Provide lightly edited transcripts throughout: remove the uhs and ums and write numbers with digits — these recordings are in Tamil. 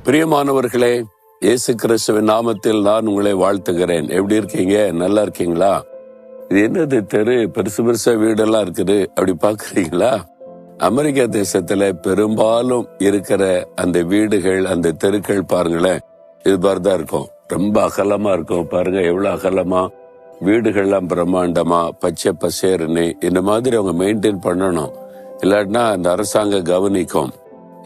பிரியமானவர்களே, இயேசு கிறிஸ்துவின் நாமத்தில் நான் உங்களை வாழ்த்துகிறேன். எப்படி இருக்கீங்க? நல்லா இருக்கீங்களா? இது என்னது தெரு பெருசு பெருசா வீடெல்லாம் இருக்குது அப்படி பாக்குறீங்களா? அமெரிக்கா தேசத்துல பெரும்பாலும் இருக்கிற அந்த வீடுகள், அந்த தெருக்கள் பாருங்களேன், இது மாதிரிதான் இருக்கும். ரொம்ப அகலமா இருக்கும். பாருங்க எவ்வளவு அகலமா, வீடுகள்லாம் பிரம்மாண்டமா பச்சை பசேருன்னு இந்த மாதிரி அவங்க மெயின்டைன் பண்ணணும். இல்லாட்டினா அந்த அரசாங்கம் கவனிக்கும்.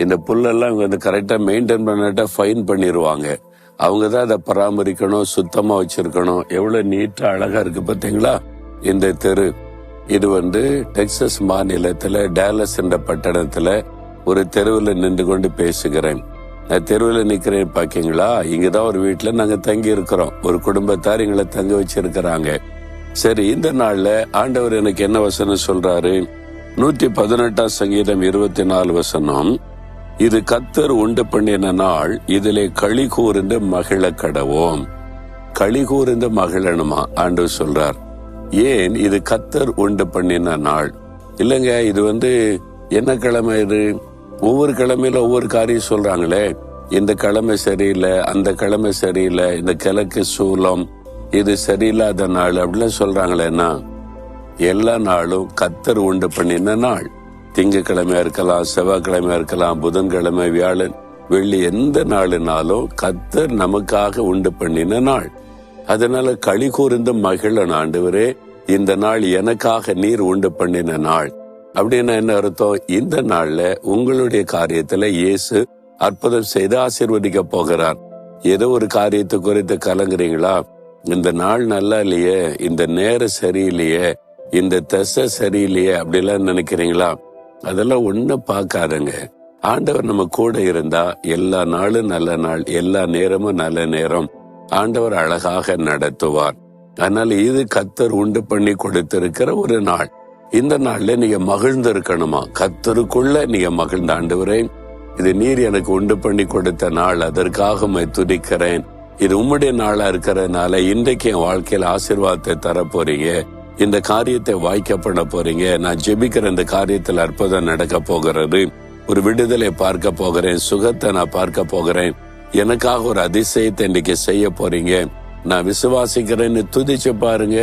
இந்த புல்லெல்லாம் இவங்க வந்து கரெக்டா மெயின்டைன் பண்ணிட்டா ஃபைன் பண்ணிடுவாங்க. அவங்க தான் அதை பராமரிக்கணும், சுத்தமா வச்சிருக்கணும். எவ்வளவு நீட்டா அழகா இருக்கு பாத்தீங்களா இந்த தெரு. இது வந்து டெக்சஸ் மாநிலத்துல டாலஸ் என்ற பட்டணத்துல ஒரு தெருவில் நின்று கொண்டு பேசுகிறேன். நான் தெருவில் நிக்கிறேன் பாக்கீங்களா? இங்கதான் ஒரு வீட்டுல நாங்க தங்கி இருக்கிறோம். ஒரு குடும்பத்தார் எங்களை தங்க வச்சிருக்கிறாங்க. சரி, இந்த நாள்ல ஆண்டவர் எனக்கு என்ன வசனம் சொல்றாரு? 118 சங்கீதம் 24 வசனம், இது கர்த்தர் உண்டு பண்ணின நாள், இதிலே களி கூர்ந்து மகிழ கடவோம். களி கூர்ந்து மகிழணுமா ஆண்டவர் சொல்றார். ஏன் இது கர்த்தர் உண்டு பண்ணின நாள்? இல்லைங்க, இது வந்து என்ன கிழமை? இது ஒவ்வொரு கிழமையில ஒவ்வொரு காரியம் சொல்றாங்களே. இந்த கிழமை சரியில்லை, அந்த கிழமை சரியில்லை, இந்த கிழக்கு சூலம் இது சரியில்லாத நாள் அப்படிலாம் சொல்றாங்களேன்னா, எல்லா நாளும் கர்த்தர் உண்டு பண்ணின நாள். திங்கக்கிழமையா இருக்கலாம், செவ்வாய்க்கிழமையா இருக்கலாம், புதன்கிழமை, வியாழன், வெள்ளி, எந்த நாளுனாலும் கர்த்தர் நமக்காக உண்டு பண்ணின நாள். அதனால களி கூர்ந்து மகிழன். ஆண்டவரே, இந்த நாள் எனக்காக நீர் உண்டு பண்ணின நாள். அப்படின்னா என்ன அர்த்தம்? இந்த நாள்ல உங்களுடைய காரியத்துல இயேசு அற்புதம் செய்து ஆசீர்வதிக்க போகிறார். ஏதோ ஒரு காரியத்தை குறித்து கலங்குறீங்களா? இந்த நாள் நல்லா இல்லையே, இந்த நேரம் சரியில்லையே, இந்த திசை சரியில்லையே அப்படிலாம் நினைக்கிறீங்களா? அதெல்லாம் ஒண்ணு பார்க்காதங்க. ஆண்டவர் நம்ம கூட இருந்தா எல்லா நாளும் நல்ல நாள், எல்லா நேரமும் நல்ல நேரம். ஆண்டவர் அழகாக நடத்துவார். அதனால இது கர்த்தர் உண்டு பண்ணி கொடுத்திருக்கிற ஒரு நாள். இந்த நாள்ல நீங்க மகிழ்ந்து இருக்கணுமா? கர்த்தருக்குள்ள நீங்க மகிழ்ந்த, ஆண்டவரே, இது நீர் எனக்கு உண்டு பண்ணி கொடுத்த நாள், அதற்காக துதிக்கிறேன். இது உம்முடைய நாளா இருக்கிறதுனால இன்றைக்கு என் வாழ்க்கையில ஆசீர்வாதத்தை தர போறீங்க. இந்த காரியத்தை வாய்க்க பண்ண போறீங்க. நான் ஜெபிக்கிற இந்த காரியத்தில் அற்புதம் நடக்க போகிறது. ஒரு விடுதலை பார்க்க போகிறேன், சுகத்தை நான் பார்க்க போகிறேன். எனக்காக ஒரு அதிசயத்தை இன்னைக்கு செய்ய போறீங்க. நான் விசுவாசிக்கிறேன்னு துதிச்சு பாருங்க.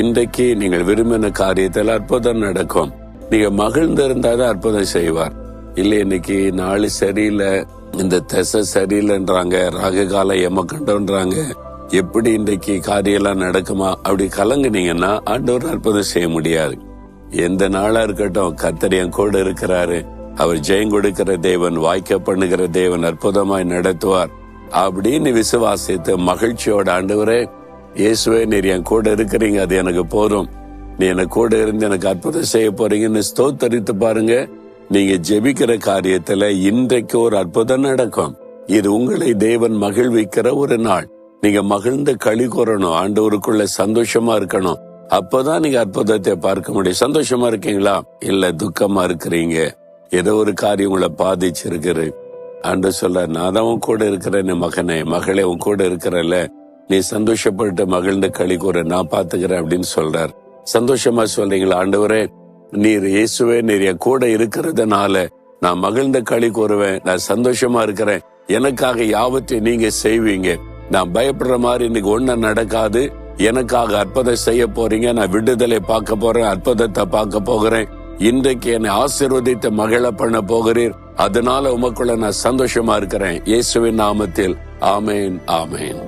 இன்றைக்கு நீங்கள் விரும்பின காரியத்தில் அற்புதம் நடக்கும். நீங்க மகிழ்ந்து இருந்தாதான் அற்புதம் செய்வார். இல்ல இன்னைக்கு நாள் சரியில்லை, இந்த திசை சரியில்லைன்றாங்க, ராகு கால எமக்கண்டோன்றாங்க, எப்படி இன்றைக்கு காரியெல்லாம் நடக்குமா அப்படி கலங்குனீங்கன்னா ஆண்டவர் அற்புதம் செய்ய முடியாது. எந்த நாளா இருக்கட்டும், கர்த்தர் என் கூட இருக்கிறாரு. அவர் ஜெயம் கொடுக்கிற தேவன், வாய்க்க பண்ணுகிற தேவன், அற்புதமாய் நடத்துவார் அப்படின்னு விசுவாசித்து மகிழ்ச்சியோட, ஆண்டவரே இயேசுவே, நீர் என் கூட இருக்கிறீங்க, அது எனக்கு போதும். நீ எனக்கு கூட இருந்து எனக்கு அற்புதம் செய்ய போறீங்கன்னு ஸ்தோத்தரித்து பாருங்க. நீங்க ஜெபிக்கிற காரியத்துல இன்றைக்கு ஒரு அற்புதம் நடக்கும். இது உங்களை தேவன் மகிழ்விக்கிற ஒரு நாள். நீங்க மகிழ்ந்து களி கூறணும், ஆண்டவருக்குள்ள சந்தோஷமா இருக்கணும். அப்பதான் நீங்க அற்புதத்தை பார்க்க முடியும். சந்தோஷமா இருக்கீங்களா? இல்ல துக்கமா இருக்கிறீங்க, ஏதோ ஒரு காரியம் உங்களை பாதிச்சிருக்குது. ஆண்டவர் சொல்ல, நான் தான் உன் கூட இருக்கிறேன்னு, மகனே மகளே, உன் கூட இருக்கிறல்ல, நீ சந்தோஷப்பட்டு மகிழ்ந்து களி கூற, நான் பாத்துக்கிறேன் அப்படின்னு சொல்றார். சந்தோஷமா சொல்றீங்களா? ஆண்டவரே, நீர் இயேசுவே, நீர் என் கூட இருக்கிறதுனால நான் மகிழ்ந்த களி கூறுவேன், நான் சந்தோஷமா இருக்கிறேன், எனக்காக யாவற்றையும் நீங்க செய்வீங்க, நான் பயப்படுற மாதிரி இன்னைக்கு ஒண்ணும் நடக்காது, எனக்காக அற்புதம் செய்ய போறீங்க, நான் விடுதலை பார்க்க போறேன், அற்புதத்தை பார்க்க போகிறேன், இன்றைக்கு என்னை ஆசீர்வதித்து மகிழ பண்ண போகிறீர், அதனால உமக்குள்ள நான் சந்தோஷமா இருக்கிறேன். இயேசுவின் நாமத்தில் ஆமேன், ஆமேன்.